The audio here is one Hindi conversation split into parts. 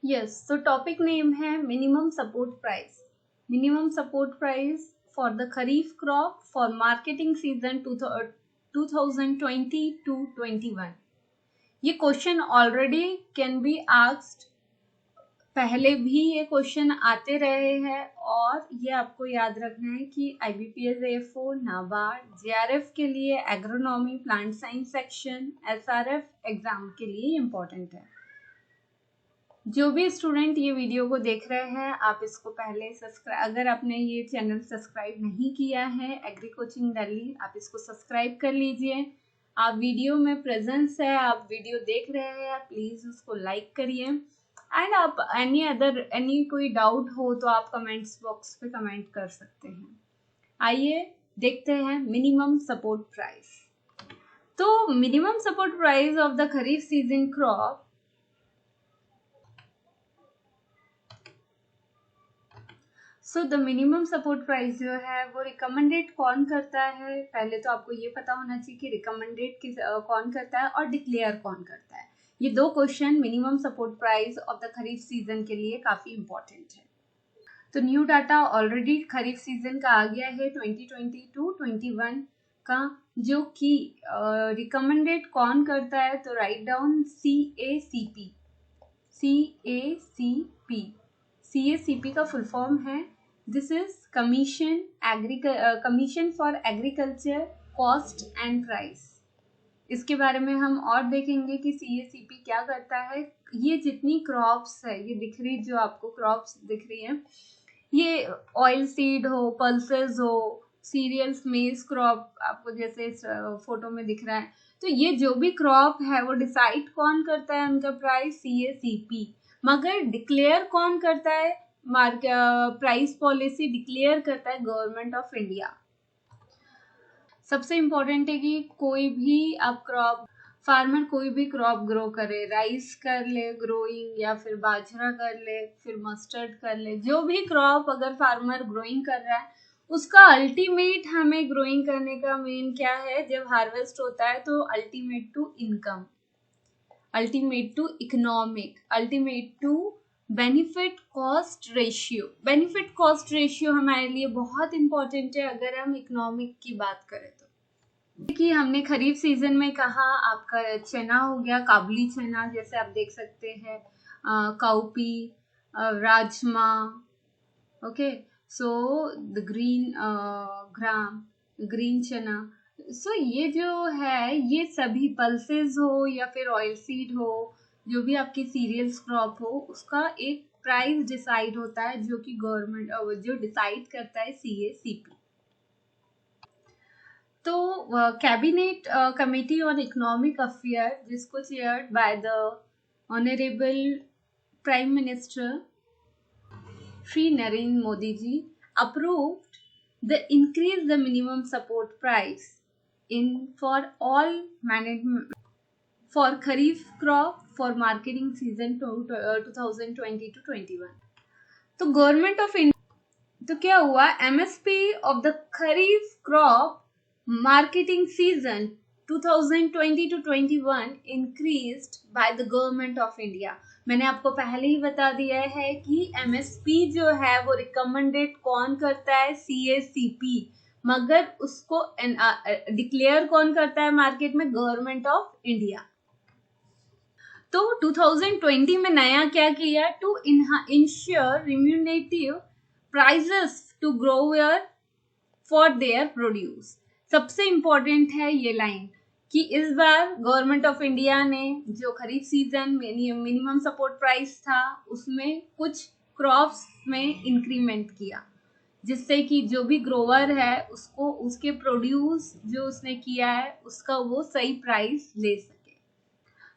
Yes, so topic name है minimum support price. Minimum support price for the kharif crop for marketing season 2020 to 21. ये question already can be asked, पहले भी ये क्वेश्चन आते रहे हैं और ये आपको याद रखना है कि IBPS AFO, नाबार्ड, JRF के लिए agronomy, plant science section, SRF exam के लिए इम्पोर्टेंट है। जो भी स्टूडेंट ये वीडियो को देख रहे हैं, आप इसको पहले सब्सक्राइब, अगर आपने ये चैनल सब्सक्राइब नहीं किया है एग्री कोचिंग दिल्ली, आप इसको सब्सक्राइब कर लीजिए। आप वीडियो में प्रेजेंस है, आप वीडियो देख रहे हैं, प्लीज़ उसको लाइक करिए। एंड आप एनी कोई डाउट हो तो आप कमेंट्स बॉक्स पे कमेंट कर सकते हैं। आइए देखते हैं मिनिमम सपोर्ट प्राइस। तो minimum support price of the kharif season crop, so the minimum support price जो है वो रिकमेंडेड कौन करता है, पहले तो आपको ये पता होना चाहिए कि रिकमेंडेड कौन करता है और डिक्लेयर कौन करता है। ये दो question minimum support price of the kharif season के लिए काफ़ी इंपॉर्टेंट है। तो न्यू डाटा ऑलरेडी खरीफ सीजन का आ गया है 2020 टू 21 का, जो कि रिकमेंडेड कौन करता है, तो राइट डाउन CACP। CACP का फुल फॉर्म है this is commission for agriculture cost and price. इसके बारे में हम और देखेंगे कि CACP क्या करता है। ये जितनी क्रॉप्स है, ये दिख रही, जो आपको क्रॉप्स दिख रही है, ये ऑयल सीड हो, पल्सेस हो, सीरियल्स, मेज क्रॉप, आपको जैसे इस फोटो में दिख रहा है, तो ये जो भी क्रॉप है वो डिसाइड कौन करता है उनका प्राइस, CACP। मगर डिक्लेयर कौन करता है, प्राइस पॉलिसी डिक्लेयर करता है गवर्नमेंट ऑफ इंडिया। सबसे इम्पोर्टेंट है कि कोई भी आप फार्मर कोई भी क्रॉप ग्रो करे, राइस कर ले ग्रोइंग, या फिर बाजरा कर ले, फिर मस्टर्ड कर ले, जो भी क्रॉप अगर फार्मर ग्रोइंग कर रहा है, उसका अल्टीमेट हमें ग्रोइंग करने का मेन क्या है, जब हार्वेस्ट होता है तो ultimate to income, ultimate to economic, ultimate to benefit cost ratio. Benefit cost ratio हमारे लिए बहुत इंपॉर्टेंट है अगर हम इकोनॉमिक की बात करें तो। कि हमने खरीफ सीजन में कहा आपका चना हो गया, काबुली चना जैसे आप देख सकते हैं, cowpea, rajma, okay, so the green gram, green चना। सो ये जो है, ये सभी पल्सेस हो या फिर ऑयल सीड हो, जो भी आपकी सीरियल्स क्रॉप हो, उसका एक प्राइस डिसाइड होता है जो कि गवर्नमेंट जो डिसाइड करता है CACP। तो cabinet committee on economic affair, जिसको chaired by the honourable prime minister Shri Narendra Modi ji, approved the increase the minimum support price in for all management for kharif crop for marketing season 2020 to 21। तो गवर्नमेंट ऑफ इंडिया, तो क्या हुआ, MSP of the kharif crop marketing season 2020 to 21 increased by the government of India। मैंने आपको पहले ही बता दिया है कि MSP जो है वो रिकमेंडेड कौन करता है, CACP, मगर उसको डिक्लेयर कौन करता है मार्केट में, गवर्नमेंट ऑफ इंडिया। तो 2020 में नया क्या किया, to ensure remunerative prices to grower for their produce. सबसे इंपॉर्टेंट है ये लाइन कि इस बार गवर्नमेंट ऑफ इंडिया ने जो खरीफ सीजन मिनिमम सपोर्ट प्राइस था उसमें कुछ क्रॉप्स में इंक्रीमेंट किया, जिससे कि जो भी ग्रोवर है उसको उसके प्रोड्यूस जो उसने किया है उसका वो सही प्राइस ले सके।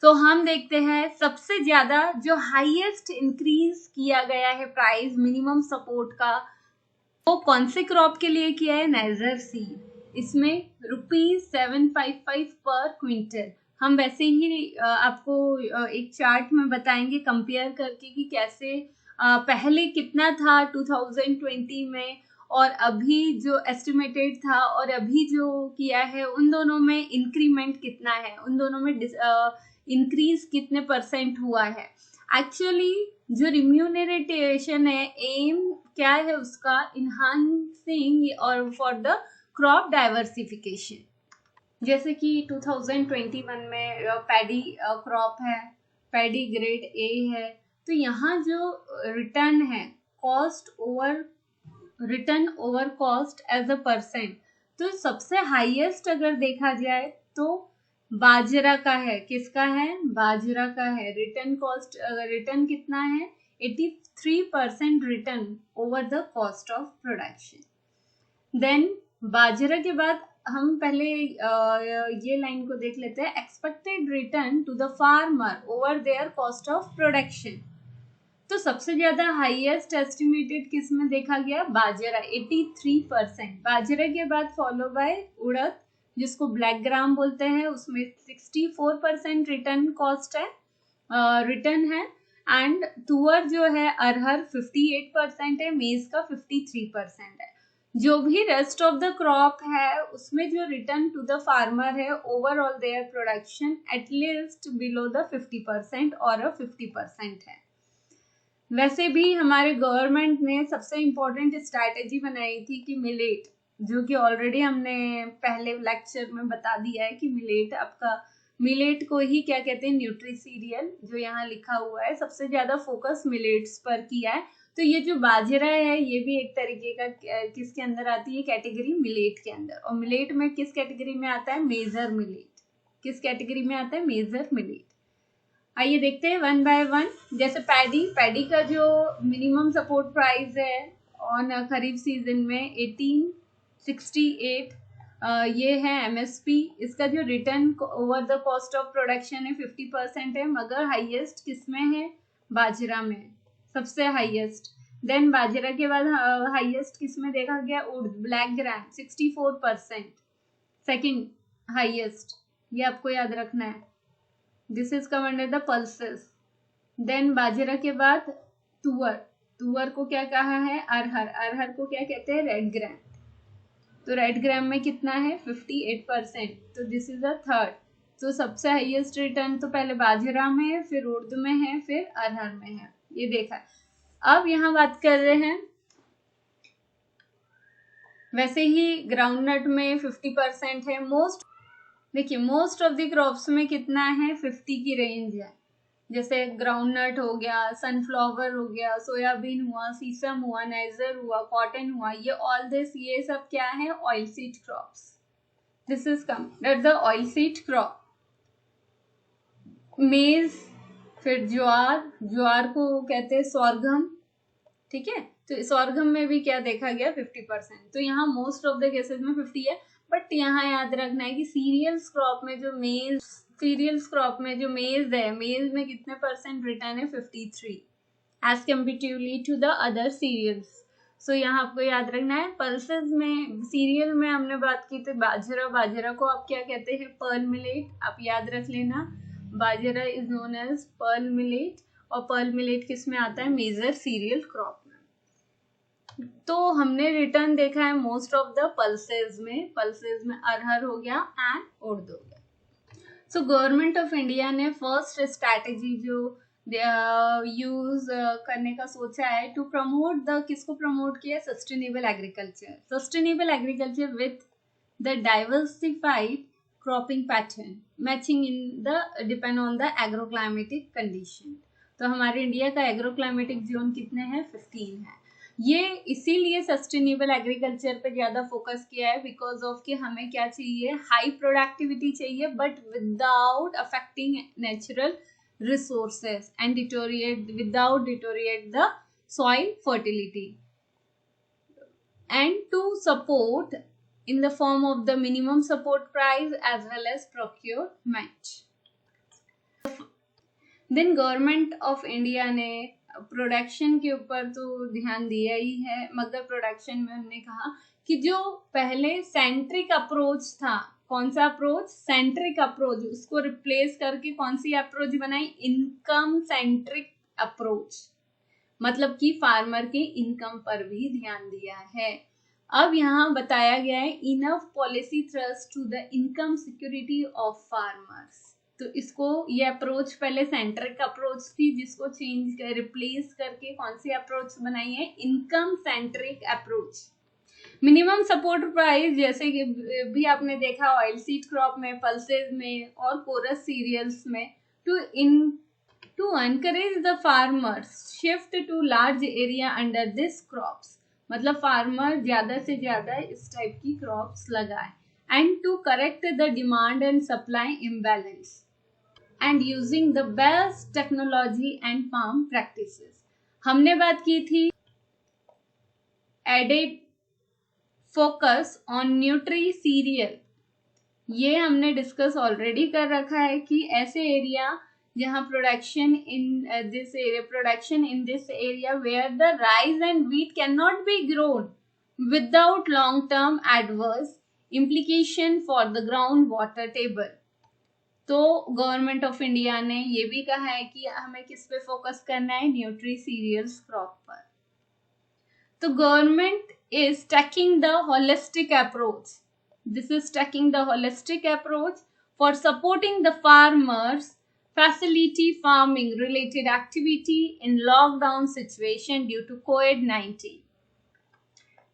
तो हम देखते हैं सबसे ज्यादा जो हाईएस्ट इंक्रीज किया गया है प्राइस मिनिमम सपोर्ट का, वो कौन से क्रॉप के लिए किया है, नाइजर सीड। इसमें ₹755 पर क्विंटल। हम वैसे ही आपको एक चार्ट में बताएंगे कंपेयर करके कि कैसे पहले कितना था 2020 में और अभी जो एस्टिमेटेड था और अभी जो किया है, उन दोनों में इंक्रीमेंट कितना है, उन दोनों में इंक्रीज कितने % हुआ है। एक्चुअली जो रिम्यूनरेशन है, एम क्या है उसका, इन्हांसिंग और फॉर द क्रॉप डाइवर्सिफिकेशन। जैसे कि 2021 में पैडी क्रॉप है, पैडी ग्रेड ए है, तो यहाँ जो रिटर्न है return over cost as a percent, तो सबसे हाईएस्ट अगर देखा जाए तो बाजरा का है। किसका है? बाजरा का है। रिटर्न कॉस्ट, रिटर्न कितना है? 83% return over the cost of production. Then बाजरा के बाद हम पहले ये लाइन को देख लेते हैं, expected return to the farmer over their cost of production. तो सबसे ज्यादा हाईएस्ट एस्टिमेटेड किस में देखा गया? बाजरा, 83%। बाजरा के बाद फॉलो बाय उड़द, जिसको ब्लैक ग्राम बोलते हैं, उसमें 64% रिटर्न कॉस्ट है, रिटर्न है। एंड तुअर जो है, अरहर 58% है, मेज का 53% है। जो भी रेस्ट ऑफ द क्रॉप है उसमें जो रिटर्न टू द फार्मर है overall their production at least below the 50% और 50% है। वैसे भी हमारे गवर्नमेंट ने सबसे इम्पोर्टेंट स्ट्रैटेजी बनाई थी कि मिलेट, जो कि ऑलरेडी हमने पहले लेक्चर में बता दिया है कि मिलेट आपका, मिलेट को ही क्या कहते हैं? न्यूट्री सीरियल, जो यहाँ लिखा हुआ है, सबसे ज्यादा फोकस मिलेट्स पर किया है। तो ये जो बाजरा है ये भी एक तरीके का किसके अंदर आती है? कैटेगरी मिलेट के अंदर। और मिलेट में किस कैटेगरी में आता है? Major millet. किस कैटेगरी में आता है? Major millet. आइए देखते हैं वन बाय वन। जैसे पैडी का जो मिनिमम सपोर्ट प्राइस है ऑन खरीफ सीजन में 1868, ये है एमएसपी। इसका जो return over the cost of production है 50% है, मगर हाईएस्ट किसमें है? बाजरा में सबसे हाईएस्ट। देन बाजरा के बाद हाईएस्ट किसमें देखा गया? उर्द, ब्लैक ग्राम 64%, सेकंड हाईएस्ट। ये आपको याद रखना है। This is come under the pulses. Then बाजरा के बाद तुअर को क्या कहा है? अरहर को क्या कहते हैं? रेड ग्राम। तो रेड ग्राम में कितना है? 58%। तो दिस इज द थर्ड। तो सबसे हाईएस्ट रिटर्न तो पहले बाजरा में है, फिर उर्द में है, फिर अरहर में है। ये देखा। अब यहाँ बात कर रहे हैं, वैसे ही ग्राउंडनट में 50% है। देखिए मोस्ट ऑफ द क्रॉप्स में कितना है? 50 की रेंज है। जैसे ग्राउंडनट हो गया, सनफ्लावर हो गया, सोयाबीन हुआ, सीसम हुआ, नाइजर हुआ, कॉटन हुआ, ये ऑल दिस, ये सब क्या है? Oil seed crops. This is come that the oil seed crop. मेज, फिर ज्वार को कहते हैं सॉर्गम, ठीक है। तो सॉर्गम में भी क्या देखा गया? 50%। तो यहाँ मोस्ट ऑफ द केसेस में 50 है। बट यहाँ याद रखना है कि सीरियल्स क्रॉप में जो मेज है, मेज में कितने परसेंट रिटर्न है? 53 as competitively to the other cereals. So यहाँ आपको याद रखना है। पल्सेस में, सीरियल में हमने बात की थी बाजरा को आप क्या कहते हैं? Pearl millet. आप याद रख लेना, bajra is known as pearl millet. और पर्ल मिलेट किस में आता है? मेजर सीरियल क्रॉप में। तो हमने रिटर्न देखा है मोस्ट ऑफ द पल्सेस में अरहर हो गया एंड उर्द हो गया। सो गवर्नमेंट ऑफ इंडिया ने फर्स्ट स्ट्रैटेजी जो यूज करने का सोचा है टू प्रमोट द, किसको प्रमोट किया? Sustainable agriculture with the diversified cropping pattern matching in the depend on the agroclimatic condition. तो हमारे इंडिया का एग्रोक्लाइमेटिक जोन कितने हैं? 15 है। ये इसीलिए सस्टेनेबल एग्रीकल्चर पे ज्यादा फोकस किया है, बिकॉज ऑफ कि हमें क्या चाहिए? हाई प्रोडक्टिविटी चाहिए, but without affecting natural resources and without deteriorate the soil fertility, and to support in the form of the minimum support price as well as procurement. Then government of India ने प्रोडक्शन के ऊपर तो ध्यान दिया ही है, मगर प्रोडक्शन में उन्होंने कहा कि जो पहले सेंट्रिक अप्रोच था, कौन सा अप्रोच? सेंट्रिक अप्रोच, उसको रिप्लेस करके कौन सी अप्रोच बनाई? Income centric approach. मतलब कि फार्मर के इनकम पर भी ध्यान दिया है। अब यहाँ बताया गया है enough policy thrust to the income security of farmers. तो इसको ये अप्रोच पहले सेंट्रिक अप्रोच थी, जिसको रिप्लेस करके कौन सी अप्रोच बनाई है, income centric approach. Minimum support price जैसे कि भी आपने देखा ऑयल सीड क्रॉप में, पल्सेस में और कोरस सीरियल्स में, to encourage the farmers shift to large area under this crops, मतलब फार्मर ज्यादा से ज्यादा इस टाइप की क्रॉप्स लगाए, and to correct the demand and supply imbalance and using the best technology and farm practices. हमने बात की थी added focus on nutri serial, ये हमने डिस्कस ऑलरेडी कर रखा है कि ऐसे एरिया जहां production in this area where the rice and wheat can not be grown without long term adverse implication for the ground water table. तो गवर्नमेंट ऑफ इंडिया ने ये भी कहा है कि हमें किस पे फोकस करना है, न्यूट्री सीरियल्स क्रॉप पर। तो government is taking the holistic approach. This is taking the holistic approach for supporting the farmers facility farming related activity in lockdown situation due to COVID-19.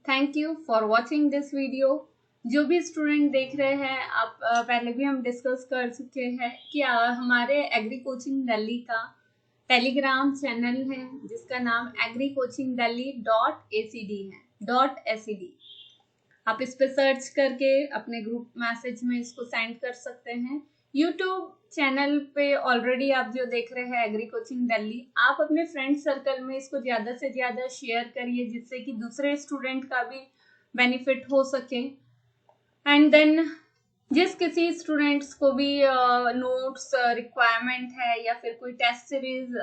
Thank you for watching this video. जो भी स्टूडेंट देख रहे हैं, आप पहले भी हम डिस्कस कर चुके हैं कि हमारे एग्री कोचिंग दिल्ली का टेलीग्राम चैनल है जिसका नाम agricoachingdelhi.acd है .acd। आप इस पे सर्च करके अपने ग्रुप मैसेज में इसको सेंड कर सकते हैं। यूट्यूब चैनल पे ऑलरेडी आप जो देख रहे हैं एग्री कोचिंग दिल्ली, आप अपने फ्रेंड सर्कल में इसको ज़्यादा से ज़्यादा शेयर करिए जिससे कि दूसरे स्टूडेंट का भी बेनिफिट हो सके। एंड देन जिस किसी स्टूडेंट्स को भी नोट्स रिक्वायरमेंट है या फिर कोई टेस्ट सीरीज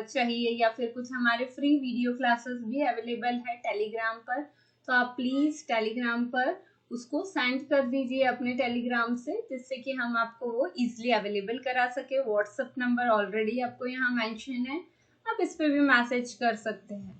चाहिए या फिर कुछ हमारे फ्री वीडियो क्लासेस भी अवेलेबल है टेलीग्राम पर, तो आप प्लीज़ टेलीग्राम पर उसको सेंड कर दीजिए अपने टेलीग्राम से, जिससे कि हम आपको वो इजीली अवेलेबल करा सके। व्हाट्सएप नंबर ऑलरेडी आपको यहाँ मेंशन है, आप इस पर भी मैसेज कर सकते हैं।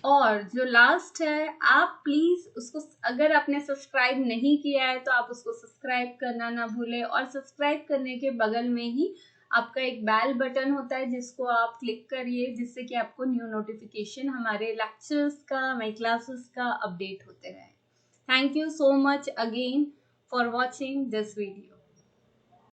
और जो लास्ट है, आप प्लीज़ उसको, अगर आपने सब्सक्राइब नहीं किया है तो आप उसको सब्सक्राइब करना ना भूलें, और सब्सक्राइब करने के बगल में ही आपका एक बेल बटन होता है जिसको आप क्लिक करिए, जिससे कि आपको न्यू नोटिफिकेशन हमारे लेक्चर्स का, माई क्लासेस का अपडेट होते रहे। Thank you so much again for watching this video.